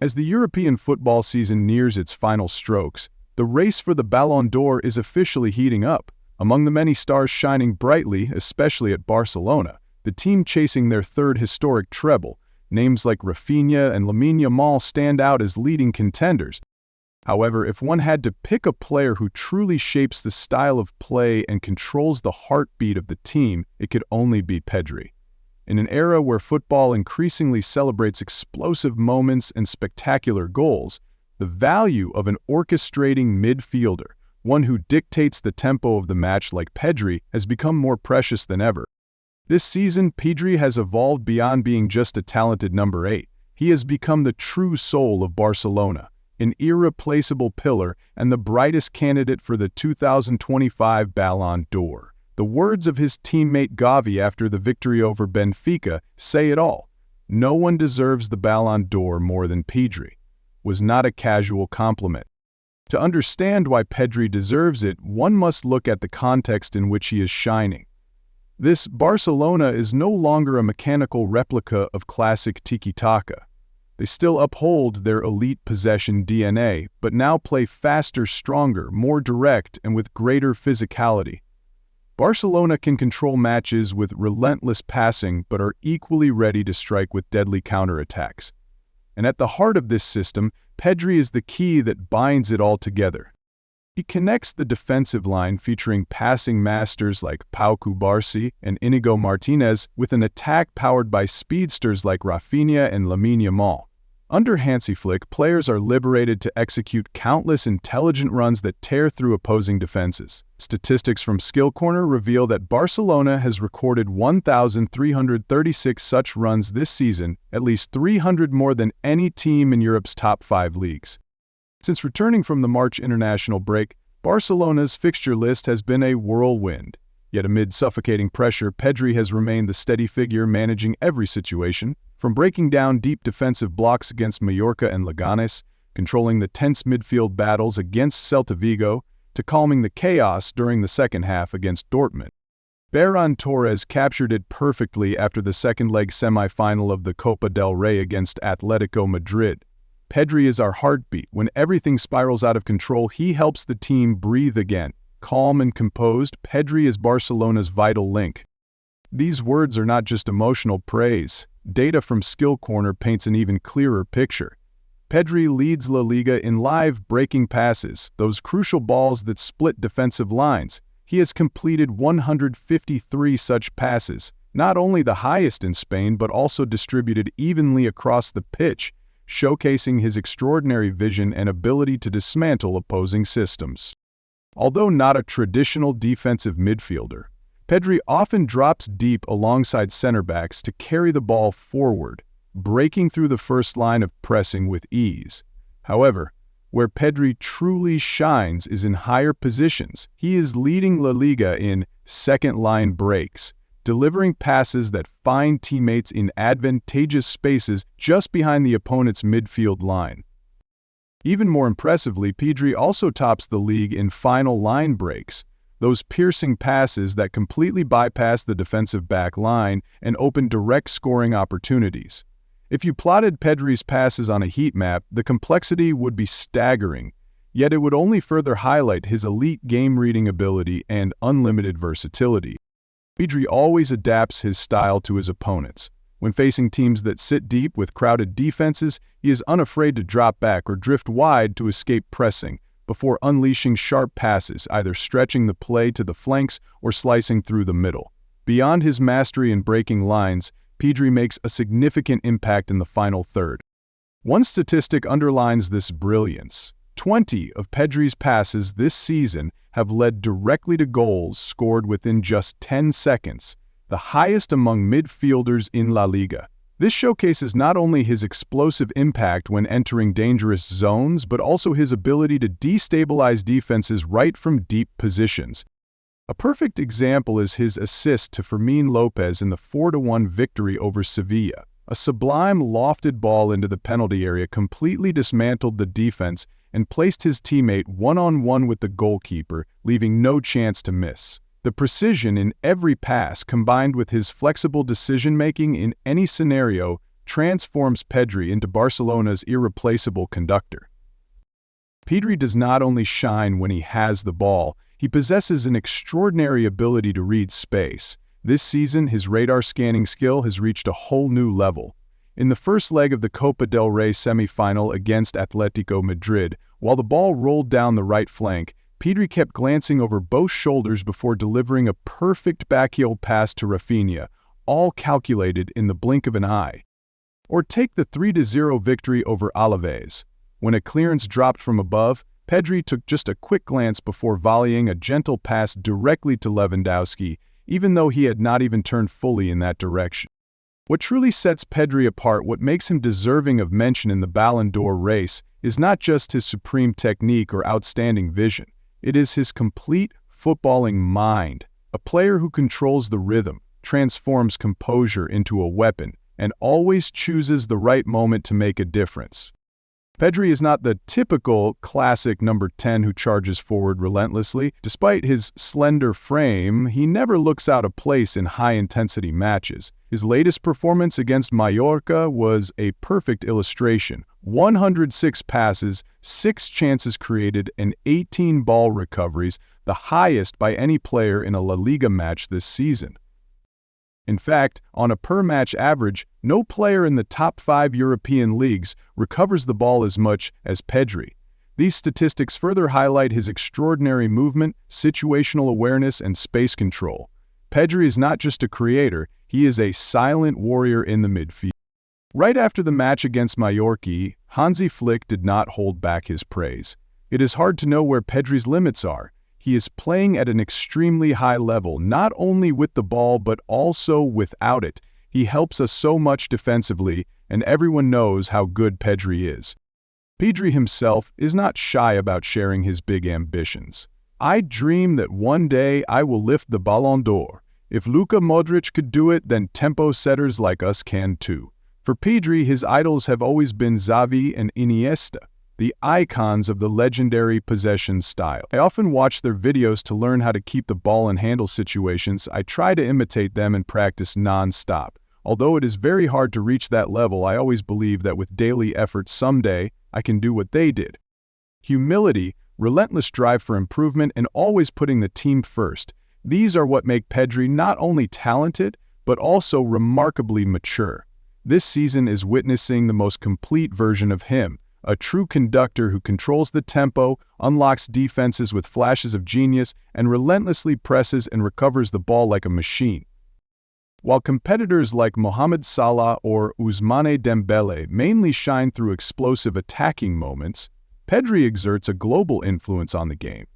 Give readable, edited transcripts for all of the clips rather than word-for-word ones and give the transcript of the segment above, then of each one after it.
As the European football season nears its final strokes, the race for the Ballon d'Or is officially heating up. Among the many stars shining brightly, especially at Barcelona, the team chasing their third historic treble, names like Rafinha and Lamine Yamal stand out as leading contenders. However, if one had to pick a player who truly shapes the style of play and controls the heartbeat of the team, it could only be Pedri. In an era where football increasingly celebrates explosive moments and spectacular goals, the value of an orchestrating midfielder, one who dictates the tempo of the match like Pedri, has become more precious than ever. This season, Pedri has evolved beyond being just a talented number 8. He has become the true soul of Barcelona, an irreplaceable pillar and the brightest candidate for the 2025 Ballon d'Or. The words of his teammate Gavi after the victory over Benfica say it all. "No one deserves the Ballon d'Or more than Pedri," was not a casual compliment. To understand why Pedri deserves it, one must look at the context in which he is shining. This Barcelona is no longer a mechanical replica of classic tiki-taka. They still uphold their elite possession DNA, but now play faster, stronger, more direct, and with greater physicality. Barcelona can control matches with relentless passing, but are equally ready to strike with deadly counterattacks. And at the heart of this system, Pedri is the key that binds it all together. He connects the defensive line featuring passing masters like Pau Cubarsí and Inigo Martinez with an attack powered by speedsters like Rafinha and Lamine Yamal. Under Hansi Flick, players are liberated to execute countless intelligent runs that tear through opposing defenses. Statistics from Skill Corner reveal that Barcelona has recorded 1,336 such runs this season, at least 300 more than any team in Europe's top 5 leagues. Since returning from the March international break, Barcelona's fixture list has been a whirlwind. Yet amid suffocating pressure, Pedri has remained the steady figure managing every situation, from breaking down deep defensive blocks against Mallorca and Leganés, controlling the tense midfield battles against Celta Vigo, to calming the chaos during the second half against Dortmund. Ferran Torres captured it perfectly after the second-leg semi-final of the Copa del Rey against Atletico Madrid. Pedri is our heartbeat. When everything spirals out of control, he helps the team breathe again. Calm and composed, Pedri is Barcelona's vital link. These words are not just emotional praise. Data from Skill Corner paints an even clearer picture. Pedri leads La Liga in live breaking passes, those crucial balls that split defensive lines. He has completed 153 such passes, not only the highest in Spain but also distributed evenly across the pitch, showcasing his extraordinary vision and ability to dismantle opposing systems. Although not a traditional defensive midfielder, Pedri often drops deep alongside center-backs to carry the ball forward, breaking through the first line of pressing with ease. However, where Pedri truly shines is in higher positions. He is leading La Liga in second-line breaks, delivering passes that find teammates in advantageous spaces just behind the opponent's midfield line. Even more impressively, Pedri also tops the league in final line breaks, those piercing passes that completely bypass the defensive back line and open direct scoring opportunities. If you plotted Pedri's passes on a heat map, the complexity would be staggering, yet it would only further highlight his elite game-reading ability and unlimited versatility. Pedri always adapts his style to his opponents. When facing teams that sit deep with crowded defenses, he is unafraid to drop back or drift wide to escape pressing, before unleashing sharp passes, either stretching the play to the flanks or slicing through the middle. Beyond his mastery in breaking lines, Pedri makes a significant impact in the final third. One statistic underlines this brilliance. 20 of Pedri's passes this season have led directly to goals scored within just 10 seconds, the highest among midfielders in La Liga. This showcases not only his explosive impact when entering dangerous zones, but also his ability to destabilize defenses right from deep positions. A perfect example is his assist to Fermín López in the 4-1 victory over Sevilla. A sublime lofted ball into the penalty area completely dismantled the defense and placed his teammate one-on-one with the goalkeeper, leaving no chance to miss. The precision in every pass combined with his flexible decision-making in any scenario transforms Pedri into Barcelona's irreplaceable conductor. Pedri does not only shine when he has the ball, he possesses an extraordinary ability to read space. This season, his radar scanning skill has reached a whole new level. In the first leg of the Copa del Rey semi-final against Atletico Madrid, while the ball rolled down the right flank, Pedri kept glancing over both shoulders before delivering a perfect backheel pass to Rafinha, all calculated in the blink of an eye. Or take the 3-0 victory over Alaves. When a clearance dropped from above, Pedri took just a quick glance before volleying a gentle pass directly to Lewandowski, even though he had not even turned fully in that direction. What truly sets Pedri apart, what makes him deserving of mention in the Ballon d'Or race, is not just his supreme technique or outstanding vision. It is his complete footballing mind, a player who controls the rhythm, transforms composure into a weapon, and always chooses the right moment to make a difference. Pedri is not the typical classic number 10 who charges forward relentlessly. Despite his slender frame, he never looks out of place in high-intensity matches. His latest performance against Mallorca was a perfect illustration. 106 passes, 6 chances created, and 18 ball recoveries, the highest by any player in a La Liga match this season. In fact, on a per-match average, no player in the top 5 European leagues recovers the ball as much as Pedri. These statistics further highlight his extraordinary movement, situational awareness, and space control. Pedri is not just a creator, he is a silent warrior in the midfield. Right after the match against Mallorca, Hansi Flick did not hold back his praise. It is hard to know where Pedri's limits are. He is playing at an extremely high level, not only with the ball but also without it. He helps us so much defensively, and everyone knows how good Pedri is. Pedri himself is not shy about sharing his big ambitions. "I dream that one day I will lift the Ballon d'Or. If Luka Modric could do it, then tempo setters like us can too." For Pedri, his idols have always been Xavi and Iniesta, the icons of the legendary possession style. I often watch their videos to learn how to keep the ball in handle situations. I try to imitate them and practice non-stop. Although it is very hard to reach that level, I always believe that with daily effort someday, I can do what they did. Humility, relentless drive for improvement, and always putting the team first. These are what make Pedri not only talented, but also remarkably mature. This season is witnessing the most complete version of him. A true conductor who controls the tempo, unlocks defenses with flashes of genius, and relentlessly presses and recovers the ball like a machine. While competitors like Mohamed Salah or Ousmane Dembele mainly shine through explosive attacking moments, Pedri exerts a global influence on the game.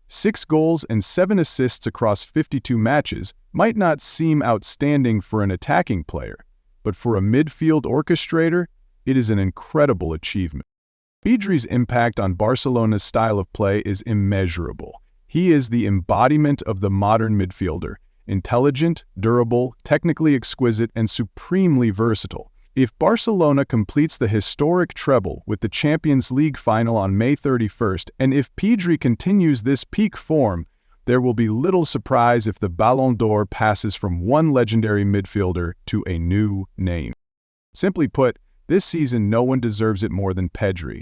6 goals and 7 assists across 52 matches might not seem outstanding for an attacking player, but for a midfield orchestrator, it is an incredible achievement. Pedri's impact on Barcelona's style of play is immeasurable. He is the embodiment of the modern midfielder, intelligent, durable, technically exquisite, and supremely versatile. If Barcelona completes the historic treble with the Champions League final on May 31st, and if Pedri continues this peak form, there will be little surprise if the Ballon d'Or passes from one legendary midfielder to a new name. Simply put, this season no one deserves it more than Pedri.